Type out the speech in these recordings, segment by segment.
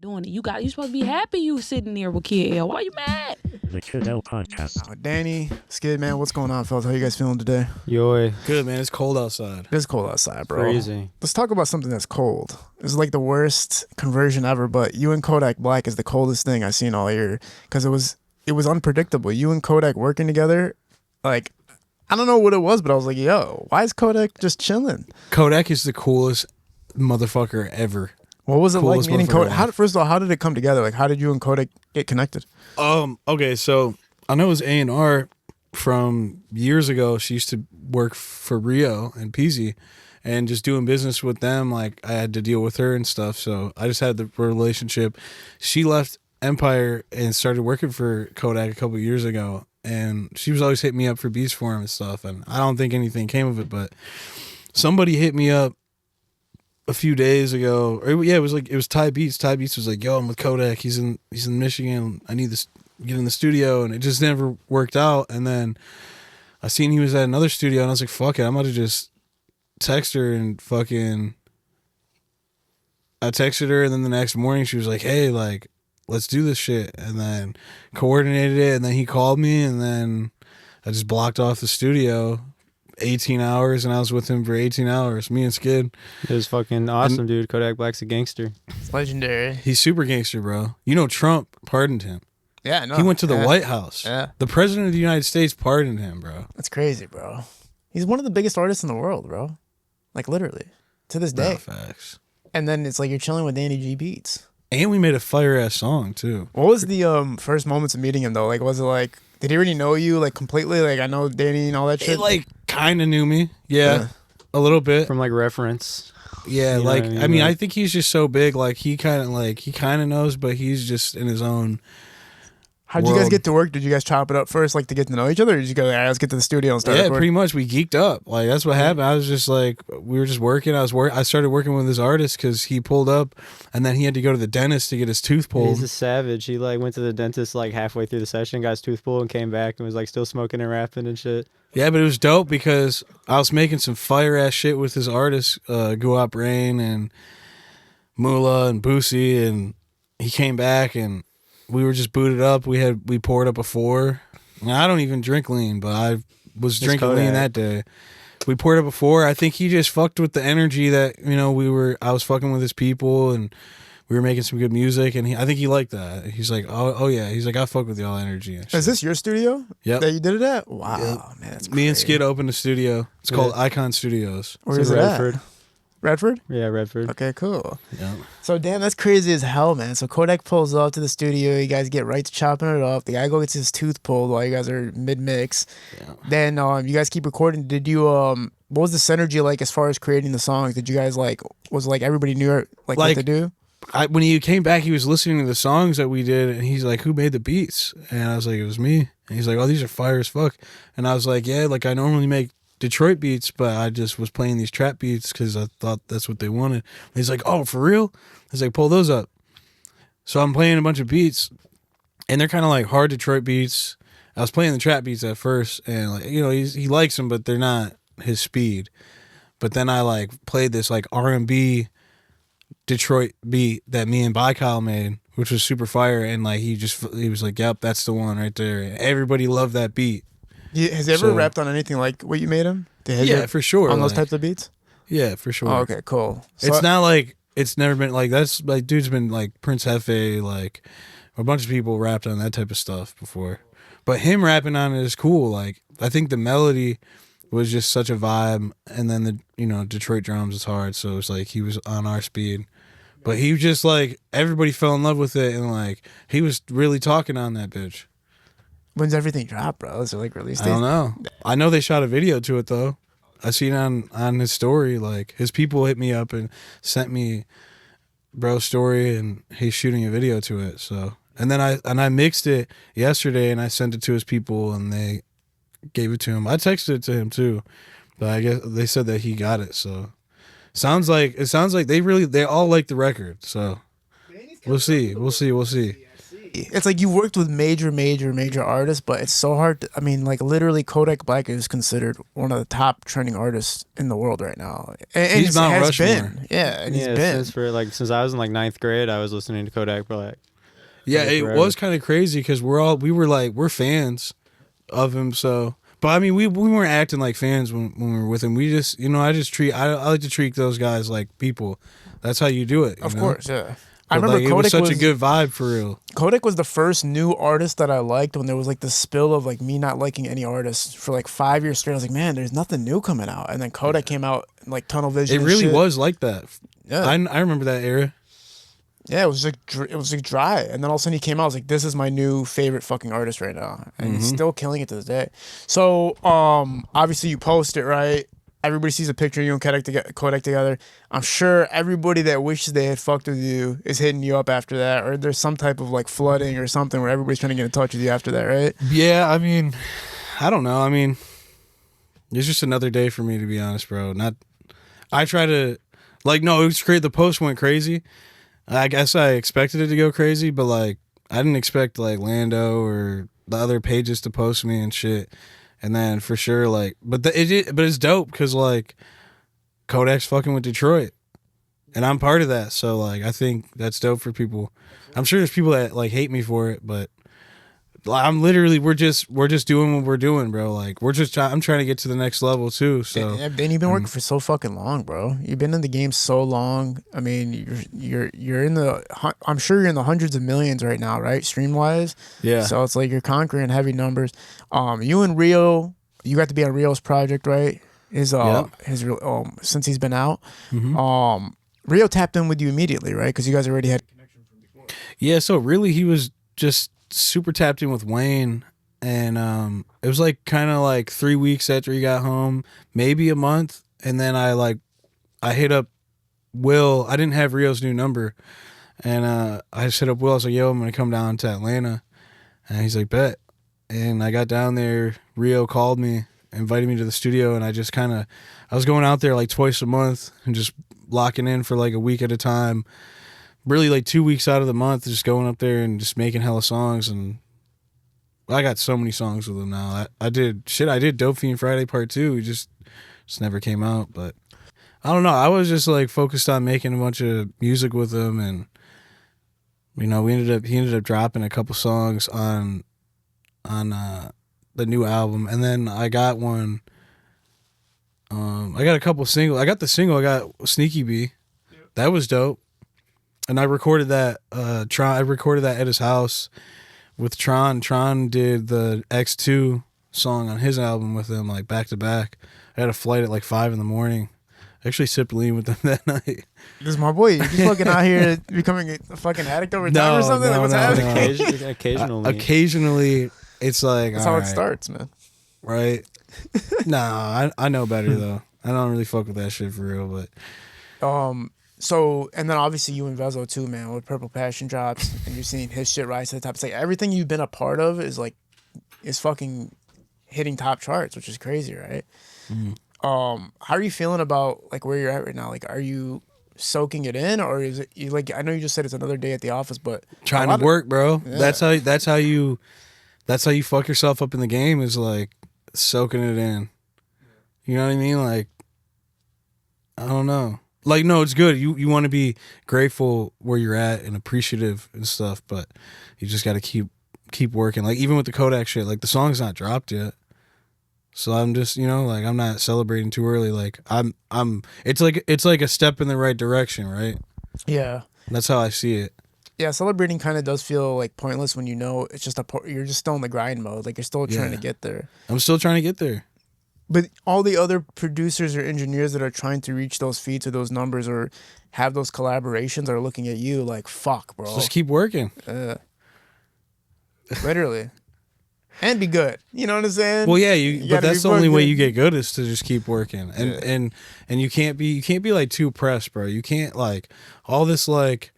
doing it. You supposed to be happy you sitting there with Kid L. Why you mad? The Kid L Podcast. Danny, Skid, man, what's going on, fellas? How you guys feeling today? Yo, Good, man. It's cold outside. It's cold outside, bro. freezing. Let's talk about something that's cold. This is like the worst conversion ever, but you and Kodak Black is the coldest thing I've seen all year because it was unpredictable. You and Kodak working together, like, I don't know what it was, but I was like, yo, why is Kodak just chilling? Kodak is the coolest motherfucker ever. What was it Coolest like meeting motherfucker Kodak? First of all, how did it come together? Like, how did you and Kodak get connected? Okay, so I know it was A&R from years ago. She used to work for Rio and Peasy, and just doing business with them, like, I had to deal with her and stuff, so I just had the relationship. She left Empire and started working for Kodak a couple of years ago, and she was always hitting me up for beats for him and stuff, and I don't think anything came of it, but somebody hit me up a few days ago. It was Ty Beats. Ty Beats was like, yo, I'm with Kodak. He's in Michigan. I need to get in the studio, and it just never worked out. And then I seen he was at another studio, and I was like, fuck it, I'm about to just text her and fucking. I texted her, and then the next morning she was like, hey, like, let's do this shit, and then coordinated it, and then he called me, and then I just blocked off the studio 18 hours, and I was with him for 18 hours, me and Skid. It was fucking awesome, dude. Kodak Black's a gangster. It's legendary. He's super gangster, bro. You know, Trump pardoned him. Yeah, no. He went to the White House. Yeah. The president of the United States pardoned him, bro. That's crazy, bro. He's one of the biggest artists in the world, bro. Like, literally. To this day. No, facts. And then it's like you're chilling with Danny G Beats. And we made a fire-ass song, too. What was the first moments of meeting him, though? Like, was it like, did he already know you, like, completely? Like, I know Danny and all that shit? He, like, kind of knew me. Yeah, a little bit. From like reference. Yeah, You know like, what I mean? I mean, Like- I think he's just so big, like, he kind of knows, but he's just in his own. How'd you guys world. get to work? Did you guys chop it up first, like, to get to know each other? Or did you go, all right, let's get to the studio and start Yeah, recording? pretty much. We geeked up. Like, that's what happened. I was just like, we were just working. I started working with this artist because he pulled up, and then he had to go to the dentist to get his tooth pulled. He's a savage. He like went to the dentist like halfway through the session, got his tooth pulled, and came back and was like still smoking and rapping and shit. Yeah, but it was dope because I was making some fire ass shit with his artists, Guap Rain and Moolah and Boosie, and he came back and we were just booted up. We poured up a 4. Now, I don't even drink lean, but I was drinking Kodak. lean that day. We poured up a 4. I think he just fucked with the energy that, you know, I was fucking with his people and we were making some good music, and I think he liked that. He's like, oh yeah. He's like, I fuck with y'all energy. And shit. Is this your studio? Yep. That you did it at? Wow, Yep. man, that's Me and crazy. Skid opened a studio. It's called Icon Studios. Where It's is in it Redford. at? Redford? Yeah, Redford. Okay, cool. Yeah. So, damn, that's crazy as hell, man. So, Kodak pulls up to the studio. You guys get right to chopping it up. The guy go gets his tooth pulled while you guys are mid-mix. Yeah. Then you guys keep recording. Did you, what was the synergy like as far as creating the songs? Did you guys, like, was like everybody knew, like what to do? When he came back, he was listening to the songs that we did, and he's like, who made the beats? And I was like, it was me. And he's like, oh, these are fire as fuck. And I was like, yeah, like, I normally make Detroit beats, but I just was playing these trap beats because I thought that's what they wanted. And he's like, oh, for real? I was like, pull those up. So I'm playing a bunch of beats, and they're kind of like hard Detroit beats. I was playing the trap beats at first, and, like, you know, he likes them, but they're not his speed. But then I, like, played this, like, R&B Detroit beat that me and Kyle made, which was super fire, and, like, he was like, yep, that's the one right there. And everybody loved that beat. Has he ever So- rapped on anything like what you made him? Yeah, for sure. On those like, types of beats? Yeah, for sure. Oh, okay, cool. So, It's not like, it's never been like, that's like, dude's been like Prince Hefe, like a bunch of people rapped on that type of stuff before, but him rapping on it is cool. Like, I think the melody was just such a vibe, and then the, you know, Detroit drums is hard, so it's like he was on our speed, but he was just like, everybody fell in love with it, and like he was really talking on that bitch. When's everything drop, bro? Is it like release I date? don't know. I know they shot a video to it though. I seen on his story, like his people hit me up and sent me bro's story, and he's shooting a video to it. So, and then I mixed it yesterday, and I sent it to his people, and they gave it to him. I texted it to him too, but I guess they said that he got it. So, it sounds like they all like the record. So, we'll see. It's like you worked with major artists, but it's so hard. I mean, like literally, Kodak Black is considered one of the top trending artists in the world right now, and He's Mount has Rushmore. been. Yeah, and he's been. Since I was in like ninth grade, I was listening to Kodak Black. Yeah, Like it forever. was kind of crazy because we're fans of him. So, but I mean, we weren't acting like fans when we were with him. We just, I like to treat those guys like people. That's how you do it. Of know? course, yeah. But I remember it Kodak was such a good vibe for real. Kodak was the first new artist that I liked when there was like this spill of like me not liking any artist for like 5 years straight. I was like, man, there's nothing new coming out. And then Kodak came out like Tunnel Vision. It and really shit. was like that. Yeah. I remember that era. Yeah, it was like dry, and then all of a sudden he came out. I was like, "This is my new favorite fucking artist right now," and he's still killing it to this day. So, obviously you post it, right? Everybody sees a picture of you and Kodak together. I'm sure everybody that wishes they had fucked with you is hitting you up after that, or there's some type of like flooding or something where everybody's trying to get in touch with you after that, right? Yeah, I mean, I don't know. I mean, it's just another day for me, to be honest, bro. I try to, like, no, it was great. The post went crazy. I guess I expected it to go crazy, but like, I didn't expect like Lando or the other pages to post me and shit. And then for sure, like, but it's dope because like Kodak's fucking with Detroit, and I'm part of that. So like, I think that's dope for people. I'm sure there's people that like hate me for it, but I'm literally we're just doing what we're doing, bro. Like I'm trying to get to the next level too. So and you've been working for so fucking long, bro. You've been in the game so long. I mean, you're in the. I'm sure you're in the hundreds of millions right now, right? Stream wise. yeah. So it's like you're conquering heavy numbers. You and Rio, you got to be on Rio's project, right? His since he's been out. Rio tapped in with you immediately, right? Because you guys already had. Yeah, so really he was just super tapped in with Wayne, and it was like kind of like 3 weeks after he got home, maybe a month, and then I hit up Will. I didn't have Rio's new number, and I just hit up Will. I was like, yo, I'm gonna come down to Atlanta, and he's like, bet. And I got down there, Rio called me, invited me to the studio, and I was going out there like twice a month and just locking in for like a week at a time, really like 2 weeks out of the month, just going up there and just making hella songs. And I got so many songs with him now. I did Dope Fiend Friday Part 2. It just never came out. But I don't know. I was just like focused on making a bunch of music with him, and he ended up dropping a couple songs on the new album. And then I got one. I got a couple singles. I got the single. I got Sneaky Bee. That was dope. And I recorded that. I recorded that at his house with Tron. Tron did the X2 song on his album with him, like back to back. I had a flight at like 5 in the morning. I actually sipped lean with them that night. This is my boy. You fucking out here becoming a fucking addict over time or something? Like, what's happening? Occasionally, it's like That's how it starts, man. right? Nah, I know better though. I don't really fuck with that shit for real, but So, and then obviously you and Vezo too, man, with Purple Passion drops, and you're seeing his shit rise to the top. It's like everything you've been a part of is fucking hitting top charts, which is crazy, right? How are you feeling about like where you're at right now? Like, are you soaking it in, or is it you like? I know you just said it's another day at the office, but trying to work, bro. Yeah. That's how you fuck yourself up in the game, is like soaking it in. You know what I mean? Like, I don't know. Like, no, it's good. You want to be grateful where you're at and appreciative and stuff, but you just got to keep working. Like, even with the Kodak shit, like the song's not dropped yet. So I'm just, like I'm not celebrating too early. Like it's like a step in the right direction, right? yeah. That's how I see it. Yeah, celebrating kind of does feel like pointless when it's just you're just still in the grind mode. Like you're still trying to get there. I'm still trying to get there. But all the other producers or engineers that are trying to reach those feats or those numbers or have those collaborations are looking at you like, fuck, bro. Just keep working. Literally. And be good. You know what I'm saying? Well, yeah, but that's the only way you get good is to just keep working. And you can't be like too pressed, bro. You can't like all this like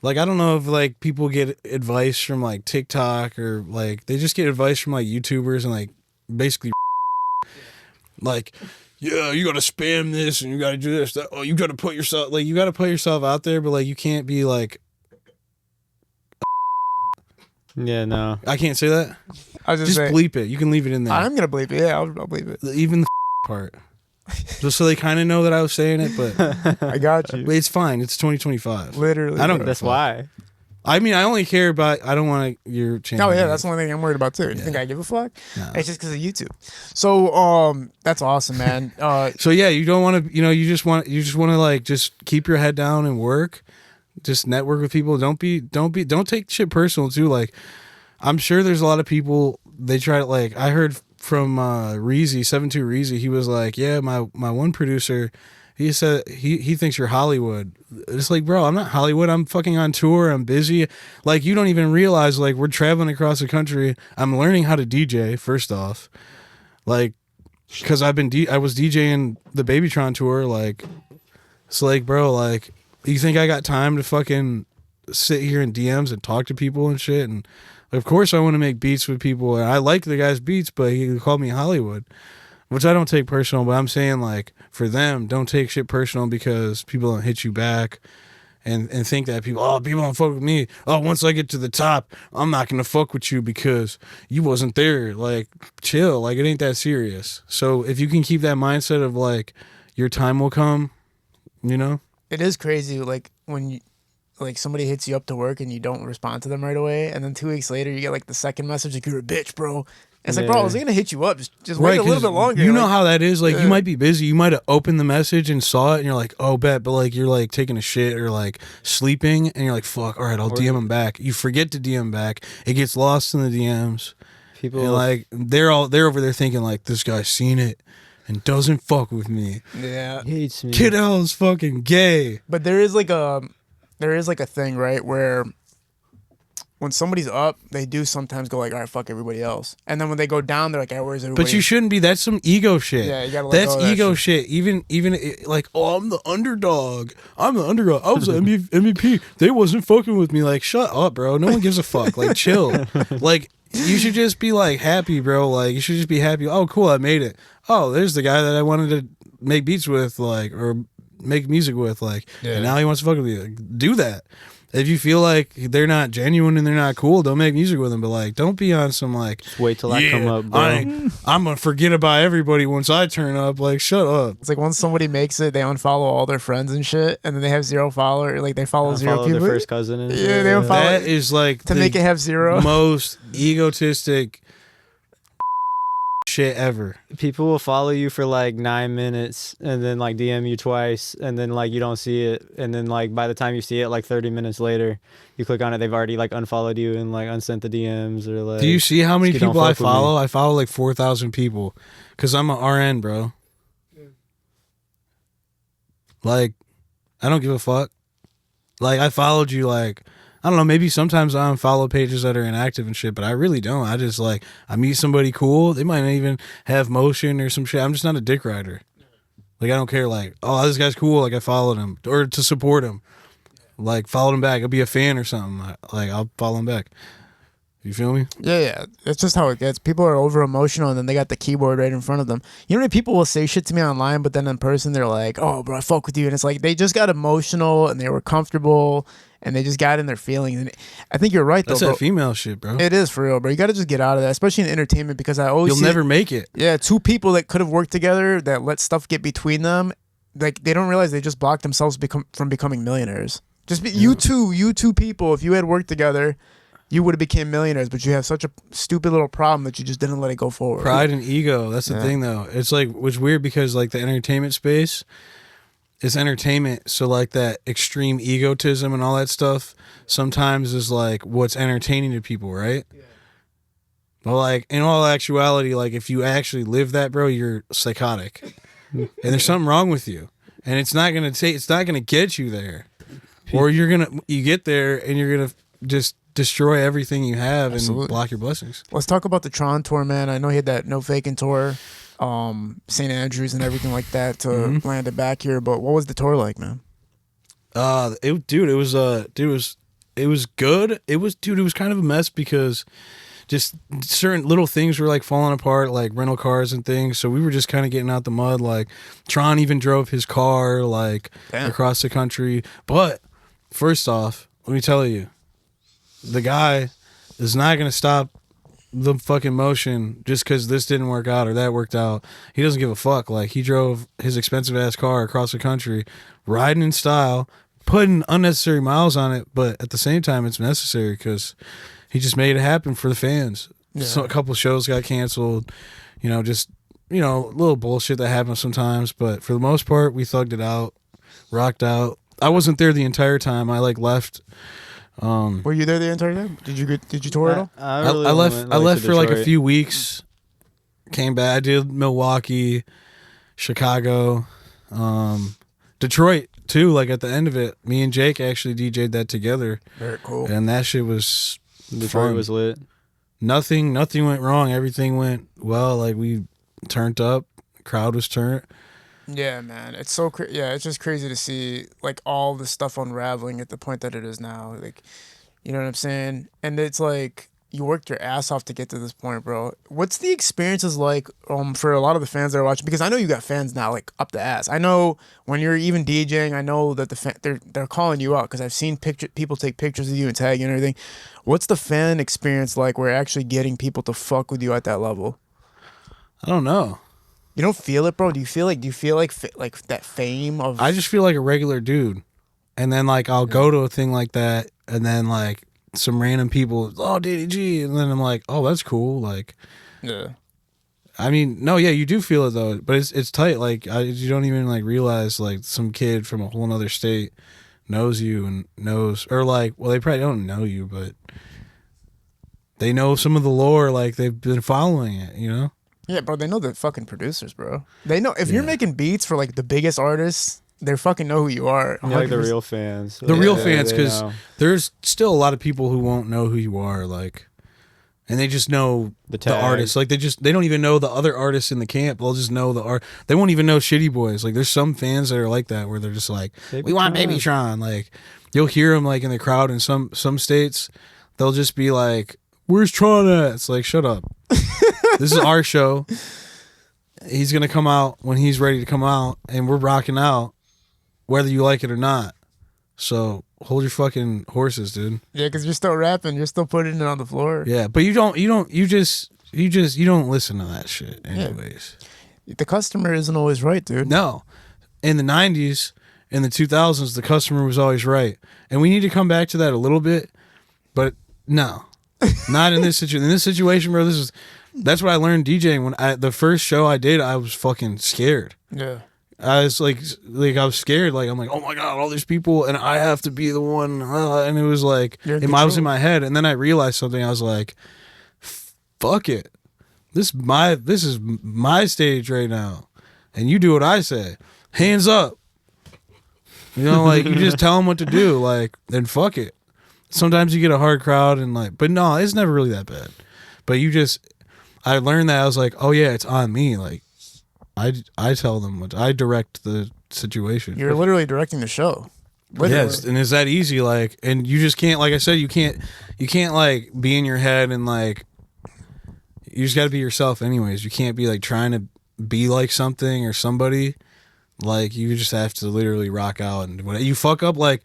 I don't know if like people get advice from like TikTok or like they just get advice from like YouTubers and like basically like, yeah, you gotta spam this and you gotta do this. That, you gotta put yourself out there, but like you can't be like Yeah, no. I can't say that. I was Just saying, bleep it. You can leave it in there. I'm gonna bleep it. Yeah, I'll bleep it. Even the part. Just so they kind of know that I was saying it, but I got you. it's fine. It's 2025. Literally. I don't. That's why. I mean, I only care about. I don't want your channel. Oh yeah, that's the only thing I'm worried about too. You think I give a fuck? No. It's just because of YouTube. So that's awesome, man. So yeah, you don't want to. You just want to like just keep your head down and work. Just network with people. Don't take shit personal too. Like, I'm sure there's a lot of people. They try to like. I heard from Reezy 72 Reezy. He was like, yeah, my one producer. He said he thinks you're Hollywood. It's like, bro, I'm not Hollywood. I'm fucking on tour. I'm busy. Like, you don't even realize, like, we're traveling across the country. I'm learning how to DJ, first off. Like, because I was DJing the BabyTron tour. Like, it's like, bro, like, you think I got time to fucking sit here in DMs and talk to people and shit? And, of course, I want to make beats with people. And I like the guy's beats, but he called me Hollywood. Which I don't take personal, but I'm saying, like, for them, don't take shit personal because people don't hit you back and think that people don't fuck with me. Oh, once I get to the top, I'm not going to fuck with you because you wasn't there. Like, chill. Like, it ain't that serious. So if you can keep that mindset of, like, your time will come, you know? it is crazy, like when you, like somebody hits you up to work and you don't respond to them right away, and then 2 weeks later you get like the second message like you're a bitch, bro. It's like, bro, I was gonna hit you up. Just wait a little bit longer. You know how that is. Like, you might be busy. You might have opened the message and saw it, and you're like, oh, bet. But like, you're like taking a shit or like sleeping, and you're like, fuck. All right, I'll DM him back. You forget to DM back. It gets lost in the DMs. People and like they're over there thinking like, this guy's seen it and doesn't fuck with me. Yeah, he hates me. Kid L's fucking gay. But there is like a thing, right, where when somebody's up, they do sometimes go like, all right, fuck everybody else. And then when they go down, they're like, all right, where's everybody? But you shouldn't be. That's some ego shit. Yeah, you gotta let That's go of that ego shit. Even like, oh, I'm the underdog. I was the MVP. They wasn't fucking with me. Like, shut up, bro. No one gives a fuck. Like, chill. Like, you should just be like happy, bro. Like, you should just be happy. Oh, cool, I made it. Oh, there's the guy that I wanted to make beats with, like, or make music with, like, and now he wants to fuck with you. Like, do that. If you feel like they're not genuine and they're not cool, don't make music with them. But like, don't be on some like, just wait till I come up, bro. I'm gonna forget about everybody once I turn up. Like, shut up. It's like once somebody makes it, they unfollow all their friends and shit, and then they have 0 followers. Like they follow 0 people. Their first cousin. And yeah, they unfollow. That is like to make it have 0. Most egotistic shit ever. People will follow you for like 9 minutes and then like DM you twice, and then like you don't see it, and then like by the time you see it, like 30 minutes later, you click on it, they've already like unfollowed you and like unsent the DMs or like. Do you see how many people I follow? Me. I follow like 4,000 people because I'm an RN, bro. Like, I don't give a fuck. Like, I followed you like, I don't know, maybe sometimes I unfollow pages that are inactive and shit, but I really don't. I just like, I meet somebody cool. They might not even have motion or some shit. I'm just not a dick rider. Like, I don't care. Like, oh, this guy's cool. Like, I followed him or to support him. Like, followed him back. I'll be a fan or something. Like, I'll follow him back. You feel me? Yeah. That's just how it gets. People are over emotional, and then they got the keyboard right in front of them. You know how many people will say shit to me online, but then in person they're like, "Oh, bro, I fuck with you," and it's like they just got emotional and they were comfortable and they just got in their feelings. And I think you're right, though. That's that female shit, bro. It is for real, bro. You got to just get out of that, especially in entertainment, because I always you'll never make it. Yeah, 2 people that could have worked together that let stuff get between them, like they don't realize they just blocked themselves from becoming millionaires. You two people, if you had worked together, you would have became millionaires, but you have such a stupid little problem that you just didn't let it go forward. Pride and ego. That's the thing, though. It's like, it's weird because like the entertainment space is entertainment. So like that extreme egotism and all that stuff sometimes is like what's entertaining to people, right? Yeah. But like in all actuality, like if you actually live that, bro, you're psychotic, and there's something wrong with you, and it's not gonna get you there, or you get there and you're gonna just destroy everything you have and block your blessings. Let's talk about the Tron tour, man. I know he had that No Faking tour, St. Andrews and everything like that to land it back here. But what was the tour like, man? It was good. It was kind of a mess because just certain little things were like falling apart, like rental cars and things. So we were just kind of getting out the mud. Like Tron even drove his car like across the country. But first off, let me tell you, the guy is not gonna stop the fucking motion just because this didn't work out or that worked out. He doesn't give a fuck. Like, he drove his expensive ass car across the country, riding in style, putting unnecessary miles on it, but at the same time, it's necessary because he just made it happen for the fans. Yeah. So a couple shows got canceled, just little bullshit that happens sometimes, but for the most part, we thugged it out, rocked out. I wasn't there the entire time. I left. Were you there the entire time? Did you tour at all? I left for like a few weeks. Came back. I did Milwaukee, Chicago, Detroit too. Like at the end of it, me and Jake actually DJ'd that together. Very cool. And that shit was Detroit fun. was lit. Nothing went wrong. Everything went well. Like, we turned up. Crowd was turned. Yeah, man. It's so it's just crazy to see like all the stuff unraveling at the point that it is now. Like, you know what I'm saying? And it's like you worked your ass off to get to this point, bro. What's the experiences like for a lot of the fans that are watching? Because I know you got fans now like up the ass. I know when you're even DJing, I know that they're calling you out because I've seen people take pictures of you and tag you and everything. What's the fan experience like where you're actually getting people to fuck with you at that level? I don't know. You don't feel it, bro? Do you feel like that fame of... I just feel like a regular dude. And then, like, I'll go to a thing like that, and then, like, some random people, oh, DDG, and then I'm like, oh, that's cool. Like, yeah. I mean, no, yeah, you do feel it, though. But it's tight. Like, you don't even, like, realize, like, some kid from a whole other state knows you and knows... Or, like, well, they probably don't know you, but they know some of the lore. Like, they've been following it, Yeah, bro, they know the fucking producers, bro. They know if you're making beats for like the biggest artists, they fucking know who you are. Yeah, like the real fans. The real fans, because there's still a lot of people who won't know who you are, like, and they just know the artists. Like, they don't even know the other artists in the camp. They'll just know the art. They won't even know Shitty Boys. Like, there's some fans that are like that where they're just like, we want BabyTron. Like, you'll hear them like in the crowd in some states. They'll just be like, where's Tron at? It's like, shut up. This is our show. He's going to come out when he's ready to come out, and we're rocking out, whether you like it or not. So hold your fucking horses, dude. Yeah, because you're still rapping. You're still putting it on the floor. Yeah, but you don't listen to that shit anyways. Yeah. The customer isn't always right, dude. No. In the 90s, in the 2000s, the customer was always right. And we need to come back to that a little bit, but no. Not in this situation. In this situation, bro, that's what I learned DJing. When the first show I did, I was fucking scared. Yeah. I was like I was scared. Like, I'm like, oh my God, all these people, and I have to be the one. And it was like, I was in my head. And then I realized something. I was like, fuck it. This is my stage right now. And you do what I say. Hands up. Like, you just tell them what to do. Like, then fuck it. Sometimes you get a hard crowd and like, but no, it's never really that bad. But I learned that. I was like, oh yeah, it's on me. Like, I tell them I direct the situation. You're literally directing the show. Literally. Yes, and it's that easy. Like, and you just can't. Like I said, you can't like be in your head and like. You just got to be yourself, anyways. You can't be like trying to be like something or somebody. Like, you just have to literally rock out, and when you fuck up, like.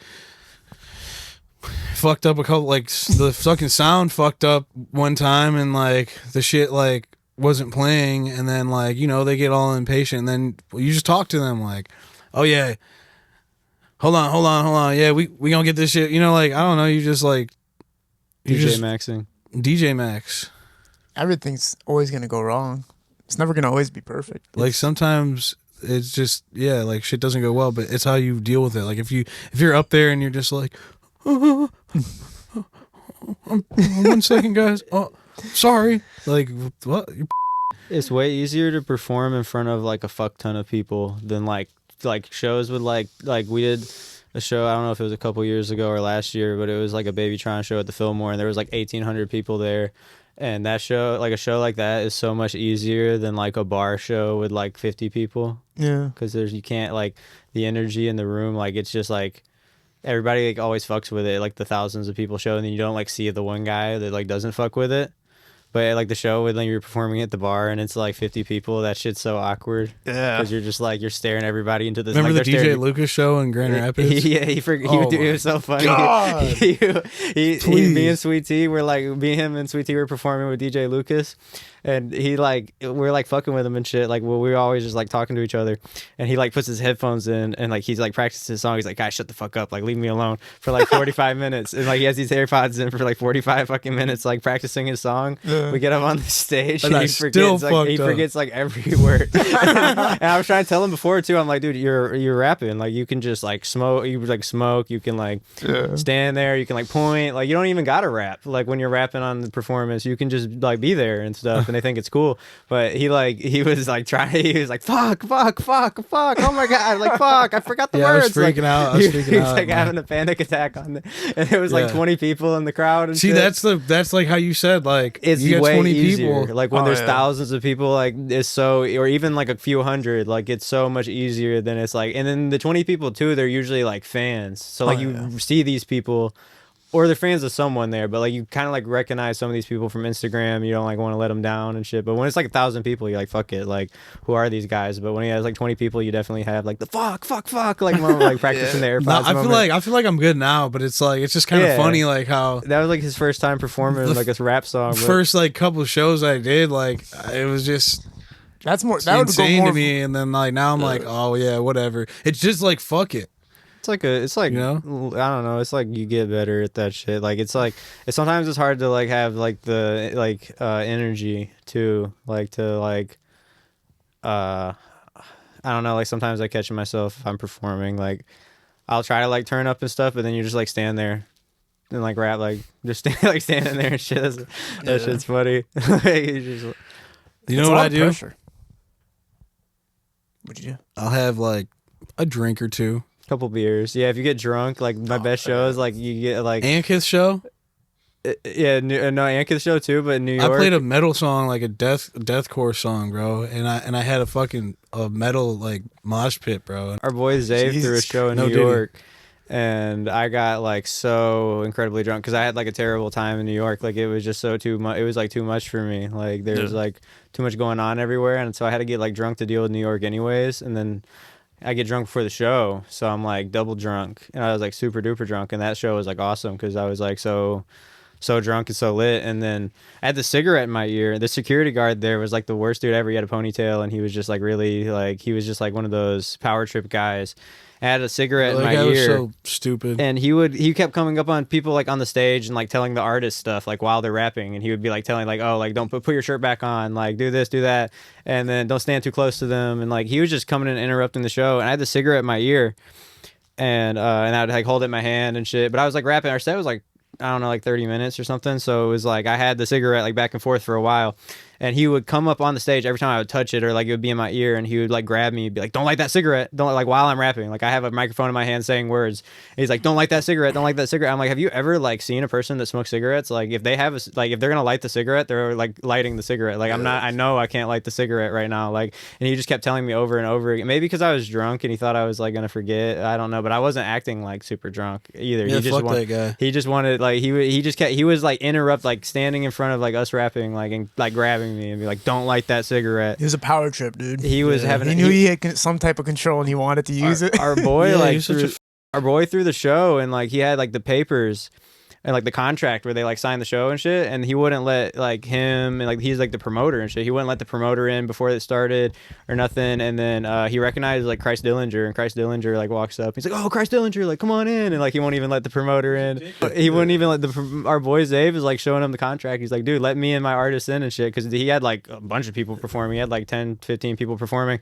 Fucked up a couple, like, the fucking sound fucked up one time, and like the shit like wasn't playing, and then like they get all impatient, and then you just talk to them like, oh yeah, hold on, yeah, we gonna get this shit, like, I don't know, you just like DJ Max. Everything's always gonna go wrong. It's never gonna always be perfect. Like, sometimes it's just like shit doesn't go well, but it's how you deal with it. Like, if you're up there and you're just like. 1 second, guys. Oh, sorry. Like, what? It's way easier to perform in front of like a fuck ton of people than like shows with like we did a show. I don't know if it was a couple years ago or last year, but it was like a BabyTron show at the Fillmore, and there was like 1,800 people there. And that show, like a show like that, is so much easier than like a bar show with like 50 people. Yeah, because you can't, like, the energy in the room, like, it's just like. Everybody like always fucks with it, like the thousands of people show, and then you don't like see the one guy that like doesn't fuck with it. But like the show when you're performing at the bar and it's like 50 people, that shit's so awkward. Yeah. Because you're just like you're staring everybody into this. Remember like, the they're DJ staring- Lucas show in Grand Rapids? Yeah, it was so funny. God. Me and Sweet Tea were like, me, him, and Sweet Tea were performing with DJ Lucas, and we're like fucking with him and shit. Like, well, we were always just like talking to each other, and he like puts his headphones in and like he's like practicing his song. He's like, guys, shut the fuck up, like leave me alone for like 45 minutes, and like he has these AirPods in for like 45 fucking minutes, like practicing his song. Yeah. We get him on the stage, And and I he still forgets like every word. And I was trying to tell him before too. I'm like, dude, you're rapping. Like you can just like smoke. You like smoke. You can like stand there. You can like point. Like you don't even gotta rap. Like when you're rapping on the performance, you can just like be there and stuff, and they think it's cool. But he was like trying. He was like fuck. Oh my god, like fuck. I forgot the Yeah, I words. was freaking out. I was freaking He was out, like man. having a panic attack on the, and there was like Yeah. 20 people in the crowd. And See, shit. that's like how you said, like It's you got way 20 easier. people. Like when Oh, there's yeah. thousands of people, like it's so, or even like a few hundred, like it's so much easier than it's like. And then the 20 people too, they're usually like fans. So like you see these people, or they're fans of someone there, but like you kind of like recognize some of these people from Instagram. You don't like want to let them down and shit. But when it's like 1,000 people, you're like, fuck it, like who are these guys? But when he has like 20 people, you definitely have like the fuck like moment, like practicing the AirPods. No, moment. I feel like I'm good now, but it's like it's just kind of Yeah. funny, like how That was like his first time performing The like this rap song. But first like couple shows I did, like it was just That's more. That would go insane more. to me, and then like now I'm like, oh yeah, whatever. It's just like fuck it. it's like You know? I don't know, it's like you get better at that shit. Like it's sometimes it's hard to like have like the like energy too, like to like I don't know, like sometimes I catch myself if I'm performing, like I'll try to like turn up and stuff, but then you just like stand there and like rap, like just standing there and shit. That shit's funny. Like, you just, You It's know a what lot I of do? pressure. What'd you do? I'll have like a drink or two. couple beers. Yeah, if you get drunk, like my best shows, like you get like Ankith show. yeah, no, Ankith show too, but in New York. I played a metal song, like a deathcore song, bro, and I had a metal like mosh pit, bro. Our boy Zave threw a Jesus show in No New diddy. York, and I got like so incredibly drunk because I had like a terrible time in New York. Like it was just so too much. It was like too much for me. Like there was like too much going on everywhere, and so I had to get like drunk to deal with New York anyways. And then I get drunk before the show, so I'm like double drunk, and I was like super duper drunk. And that show was like awesome because I was like so drunk and so lit. And then I had the cigarette in my ear. The security guard there was like the worst dude ever. He had a ponytail, and he was just like really like he was just like one of those power trip guys. I had a cigarette in That my guy was ear. so stupid. And he kept coming up on people like on the stage and like telling the artist stuff like while they're rapping, and he would be like telling like, oh, like don't put your shirt back on, like do this, do that, and then don't stand too close to them. And like he was just coming in and interrupting the show, and I had the cigarette in my ear, and I'd like hold it in my hand and shit. But I was like rapping. Our set was like, I don't know, like 30 minutes or something. So it was like I had the cigarette like back and forth for a while. And he would come up on the stage every time I would touch it, or like it would be in my ear, and he would like grab me and be like, don't light that cigarette. Don't, like, while I'm rapping. Like I have a microphone in my hand saying words. And he's like, don't light that cigarette. Don't light that cigarette. I'm like, have you ever like seen a person that smokes cigarettes? Like if they have like if they're gonna light the cigarette, they're like lighting the cigarette. Like I know I can't light the cigarette right now. Like, and he just kept telling me over and over again. Maybe because I was drunk and he thought I was like gonna forget. I don't know, but I wasn't acting like super drunk either. Yeah, he just fuck that guy. He just wanted like he was like interrupt, like standing in front of like us rapping, like and like grabbing me and be like, don't light that cigarette. It was a power trip, dude. He was having He knew he had some type of control and he wanted to use it. our boy Yeah, like he's such threw, our boy threw the show, and like he had like the papers and like the contract where they like signed the show and shit, and he wouldn't let like him, and like he's like the promoter and shit, he wouldn't let the promoter in before it started or nothing. And then he recognized like Christ Dillinger, and Christ Dillinger like walks up, he's like, oh, Christ Dillinger, like come on in. And like he won't even let the promoter in. He wouldn't even let our boy Zave is like showing him the contract. He's like, dude, let me and my artists in and shit, because he had like a bunch of people performing. He had like 10-15 people performing,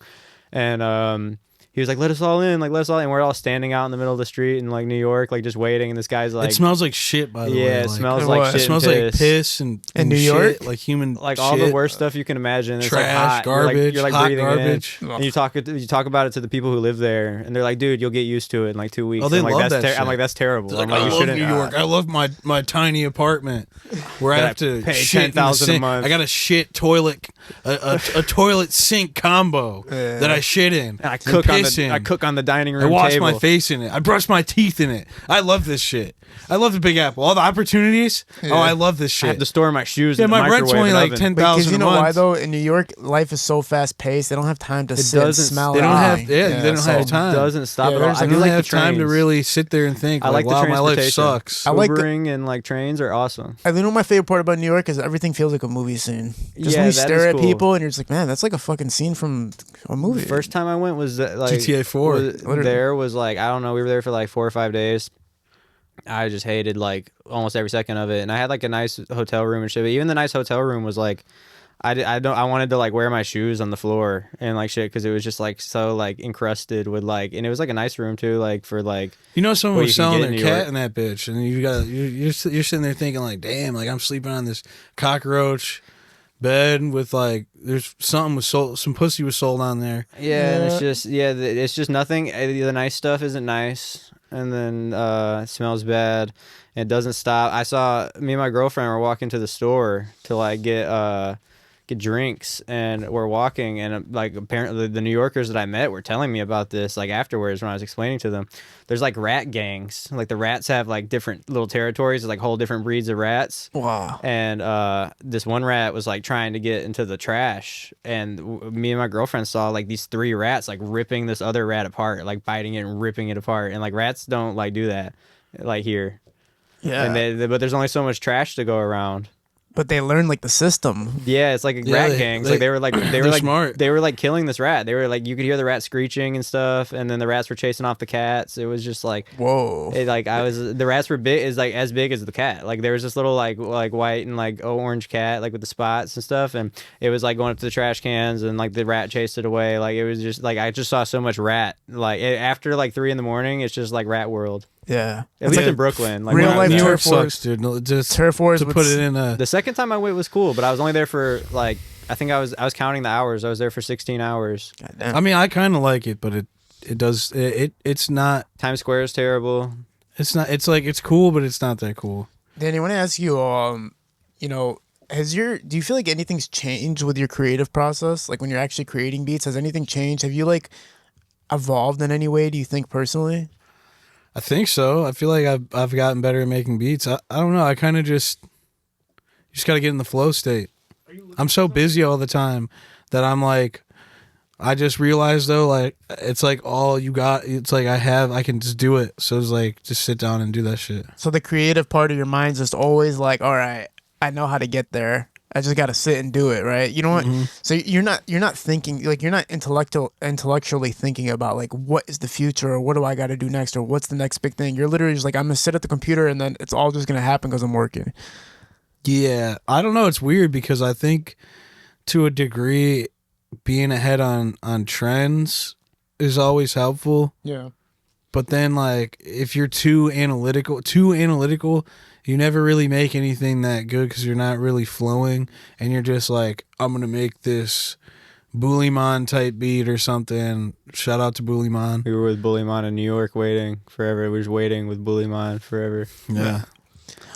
and he was like, let us all in, like, let us all in. And we're all standing out in the middle of the street in, like, New York, like, just waiting. And this guy's like... It smells like shit, by the way. Yeah, it smells like shit. It smells like piss and In New shit, York? like human like all shit. the worst stuff you can imagine. It's Trash, like hot. garbage, you're like hot breathing garbage. in. And you talk about it to the people who live there, and they're like, dude, you'll get used to it in like 2 weeks. Oh, they I'm like, love that's that shit. I'm like, that's terrible. It's I'm like, like, I you love shouldn't. New York. I love my tiny apartment where I That have to pay shit in the $10,000 a sink. month. I got a shit toilet, a toilet sink combo that I shit in. And I and cook piss in. on the dining room I wash table. my face in it. I brush my teeth in it. I love this shit. I love the Big Apple. All the opportunities. Yeah. Oh, I love this I have shit. to store my shoes Yeah, in the my rent's microwave only and like oven. 10,000 Because you a know month. why though? In New York, life is so fast paced. They don't have time to sit and doesn't- smell. They don't have. anything. Yeah, they don't so have time. Doesn't stop Yeah, at all. there's I like- They do don't like have the time to trains. really sit there and think. I like the wow, my life transportation. sucks. I like the- Ubering and like trains are awesome. I know my favorite part about New York is everything feels like a movie scene. Just Yeah, when you that stare is at cool. people and you're just like, man, that's like a fucking scene from a movie. First time I went was like GTA 4. There was like I don't know. We were there for like 4 or 5 days. I just hated like almost every second of it, and I had like a nice hotel room and shit. But even the nice hotel room was like, I wanted to like wear my shoes on the floor and like shit because it was just like so like encrusted with like, and it was like a nice room too, like for like. You know, someone Well, was you can selling get their in New cat York. in that bitch, and you're sitting there thinking like, damn, like I'm sleeping on this cockroach bed with like there's something was sold, some pussy was sold on there. Yeah, and Yeah. it's just nothing. The nice stuff isn't nice, and then it smells bad. And it doesn't stop. I saw me and my girlfriend were walking to the store to like get drinks, and we're walking, and like apparently the New Yorkers that I met were telling me about this like afterwards when I was explaining to them. There's like rat gangs. Like the rats have like different little territories, like whole different breeds of rats. Wow. And this one rat was like trying to get into the trash, and me and my girlfriend saw like these 3 rats like ripping this other rat apart, like biting it and ripping it apart. And like rats don't like do that, like here. Yeah. And but there's only so much trash to go around. But they learn like the system. Yeah, it's like a Yeah, rat they- gangs. they- Like they were like they were they're like smart. they were like killing this rat. They were like you could hear the rat screeching and stuff, and then the rats were chasing off the cats. It was just like Whoa. the rats were big is like as big as the cat. Like there was this little like white and like orange cat like with the spots and stuff, and it was like going up to the trash cans, and like the rat chased it away. Like it was just like I just saw so much rat. Like after like 3 a.m, it's just like rat world. Yeah. At It's least like in Brooklyn. Like real when I life was New there. York turf wars. sucks, dude. No, just turf wars to with put it in a. The second time I went was cool, but I was only there for like I think I was counting the hours. I was there for 16 hours. Goddamn. I mean, I kind of like it, but it's not. Times Square is terrible. It's not. It's like it's cool, but it's not that cool. Danny, I want to ask you, you know, do you feel like anything's changed with your creative process? Like when you're actually creating beats, has anything changed? Have you like evolved in any way, do you think personally? I think so. I feel like I've gotten better at making beats. I don't know. I kind of just got to get in the flow state. I'm so busy all the time that I'm like, I just realized though, like it's like all you got. It's like I can just do it. So it's like just sit down and do that shit. So the creative part of your mind's just always like, all right, I know how to get there. I just got to sit and do it, right? You know what? So you're not thinking, like you're not intellectually thinking about like what is the future or what do I got to do next or what's the next big thing. You're literally just like, I'm gonna sit at the computer and then it's all just gonna happen because I'm working. Yeah, I don't know. It's weird because I think to a degree, being ahead on trends is always helpful. Yeah. But then, like, if you're too analytical, you never really make anything that good because you're not really flowing, and you're just like, I'm gonna make this Bullymon type beat or something. Shout out to Bullymon. We were with Bullymon in New York waiting forever. We were just waiting with Bullymon forever. Yeah.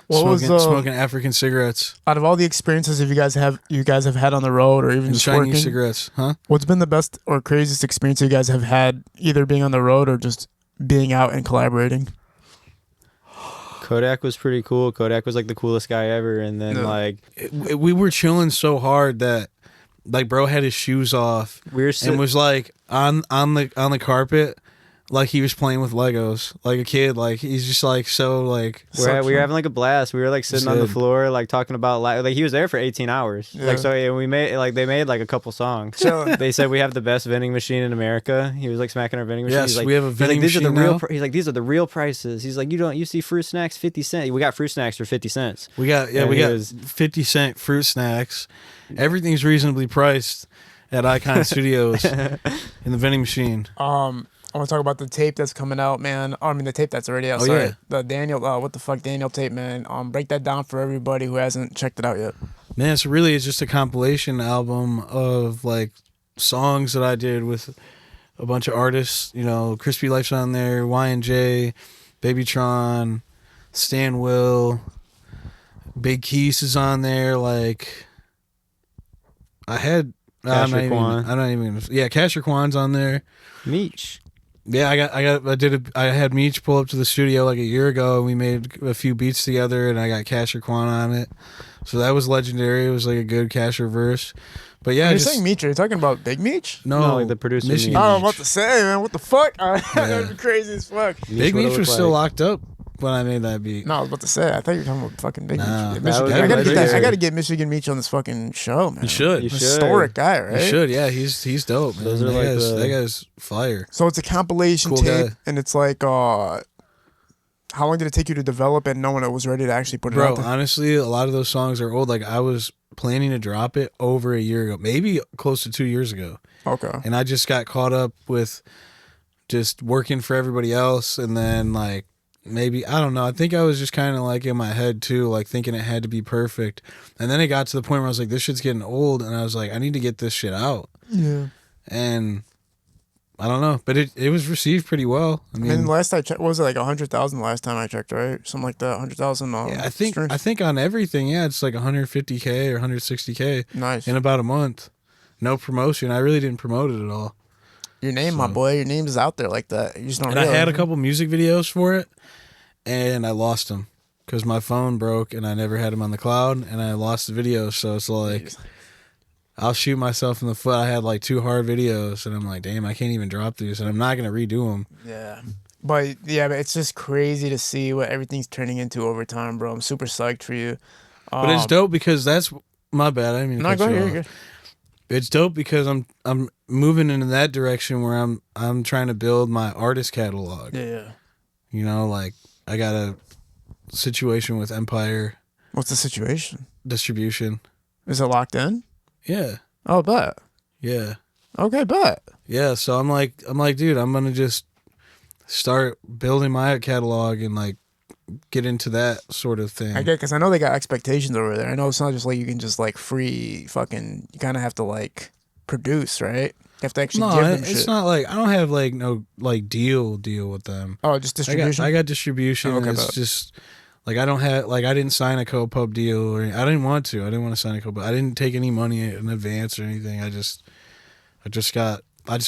What Smoking, was smoking African cigarettes out of all the experiences you guys have had on the road or even and just Chinese working? cigarettes, huh? What's been the best or craziest experience you guys have had either being on the road or just being out and collaborating? Kodak was pretty cool. Kodak was like the coolest guy ever. And then Yeah. like We were chilling so hard that, like, bro had his shoes off we were and sitting. was like on the carpet, like he was playing with Legos, like a kid. Like he's just like so like. We were having like a blast. We were like sitting on the Sad. floor, like talking about like he was there for 18 hours. Yeah. Like so, and we made like they made like a couple songs. So They said we have the best vending machine in America. He was like smacking our vending machine. Yes, He's like, we have a he's vending like, these are the machine real. now. He's like, these are the real prices. He's like, you see fruit snacks 50 cents. We got fruit snacks for 50 cents. We got And we he got was- 50-cent fruit snacks. Everything's reasonably priced at Icon Studios in the vending machine. I want to talk about the tape that's coming out, man. I mean, the tape that's already out. Oh, Sorry. yeah. The Daniel, what the fuck, Daniel tape, man. Break that down for everybody who hasn't checked it out yet. Man, it's really just a compilation album of like songs that I did with a bunch of artists. You know, Crispy Life's on there, Y&J, BabyTron, Stan Will, Big Keys is on there. Like, I had. Casher Quan. I'm not even. Yeah, Casher Quan's on there. Meech. Yeah, I had Meech pull up to the studio like a year ago, and we made a few beats together, and I got Cash or Quan on it. So that was legendary. It was like a good Cash verse. But yeah, When you're saying Meech, are you talking about Big Meech? No, like the producer Michigan Meech. I Meech. was about to say, man, what the fuck? That'd be crazy as fuck. Big what it Meech was looked still like. locked up when I made that beat. No, I was about to say, I thought you were talking about fucking Big Nah, Meech. that Michigan. was I gotta get that. legendary. I gotta get Michigan Meech on this fucking show, man. You should. You should. Historic guy, right? You should. Yeah, he's dope, man. Those are That guy's fire. So it's a compilation Cool tape, guy. and it's like, how long did it take you to develop it, knowing it was ready to actually put it Bro, out there? honestly, a lot of those songs are old. Like I was planning to drop it over a year ago, maybe close to 2 years ago. Okay. And I just got caught up with just working for everybody else, and then like maybe I don't know. I think I was just kind of like in my head too, like thinking it had to be perfect. And then it got to the point where I was like, this shit's getting old, and I was like, I need to get this shit out. Yeah. And I don't know, but it was received pretty well. I mean, And last I checked, what was it like 100,000? Last time I checked, right? Something like that, 100,000. yeah, I think on everything, yeah, it's like 150K or 160K Nice. in about a month. No promotion. I really didn't promote it at all. Your name, my boy. Your name's out there like that. You just don't. And I had realize a it. couple music videos for it, and I lost them because my phone broke, and I never had them on the cloud, and I lost the videos. So it's like, I'll shoot myself in the foot. I had like 2 hard videos, and I'm like, damn, I can't even drop these, and I'm not gonna redo them. Yeah. But it's just crazy to see what everything's turning into over time, bro. I'm super psyched for you. But it's dope because that's my bad. I didn't mean to No, cut go you ahead. off. You're good. It's dope because I'm moving into that direction where I'm trying to build my artist catalog. Yeah. You know, like I got a situation with Empire What's the situation? Distribution. Is it locked in? Yeah. Oh, bet. Yeah. Okay, bet. Yeah. So I'm like, dude, I'm gonna just start building my catalog and like get into that sort of thing. I get, because I know they got expectations over there. I know it's not just like you can just like free fucking. You kind of have to like produce, right? You have to actually give them it's shit. not like I don't have like no like deal with them. Oh, just distribution. I got distribution. Oh, okay, It's bet. just like I don't have like I didn't sign a co-pub deal, or I didn't want to. I didn't want to sign a co-pub. I didn't take any money in advance or anything. I just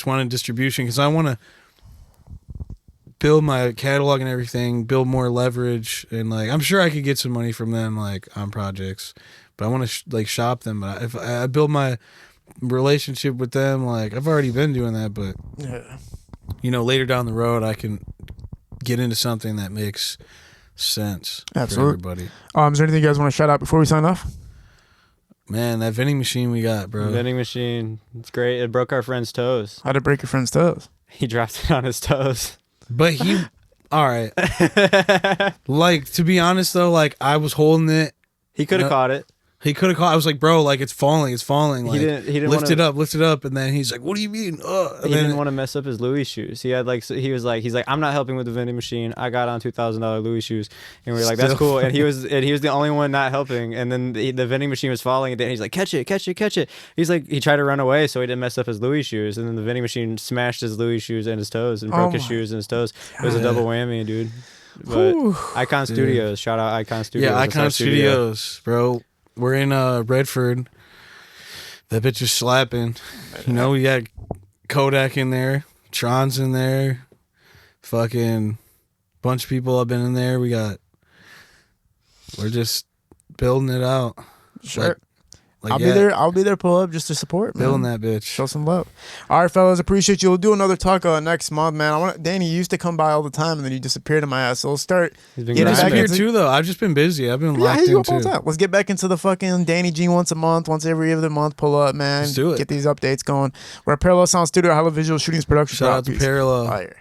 wanted distribution because I want to build my catalog and everything, build more leverage, and like I'm sure I could get some money from them like on projects, but I want to like shop them. But if I build my relationship with them, like I've already been doing that, but Yeah. you know, later down the road I can get into something that makes sense Absolutely. for everybody. Is there anything you guys want to shout out before we sign off? Man, that vending machine we got, bro. Vending machine. It's great. It broke our friend's toes. How'd it break your friend's toes? He dropped it on his toes. But he all right. Like to be honest though, like I was holding it. He could have caught it. He could have caught. I was like, bro, like it's falling. Like, He didn't lift wanna- it up, and then he's like, "What do you mean?" And He then didn't want to mess up his Louis shoes. He had like he's like I'm not helping with the vending machine. I got on $2,000 Louis shoes, and we were like, that's Still. cool. And he was the only one not helping. And then the vending machine was falling, and then he's like, catch it. He's like he tried to run away so he didn't mess up his Louis shoes, and then the vending machine smashed his Louis shoes and his toes and broke his my shoes and his toes. It was a double whammy, dude. But Whew. Icon Studios, shout out Icon Studios. yeah, That's our Icon studio. Studios, bro. We're in Redford. That bitch is slapping. You know, we got Kodak in there, Tron's in there, fucking bunch of people have been in there. We're just building it out. Sure. Like, I'll yeah, be there. I'll be there. Pull up just to support, man. building that bitch. Show some love. All right, fellas. Appreciate you. We'll do another talk next month, man. Danny, you used to come by all the time, and then you disappeared in my ass. So we'll start. He's been getting I've back been here into- too, though. I've just been busy. I've been Yeah, locked hit you in up all too. the time. Let's get back into the fucking Danny G once a month, once every other month. Pull up, man. Let's do it. Get these updates going. We're at Parallel Sound Studio, Hello Visual Shootings Production. Shout out to Peace. Parallel. Fire.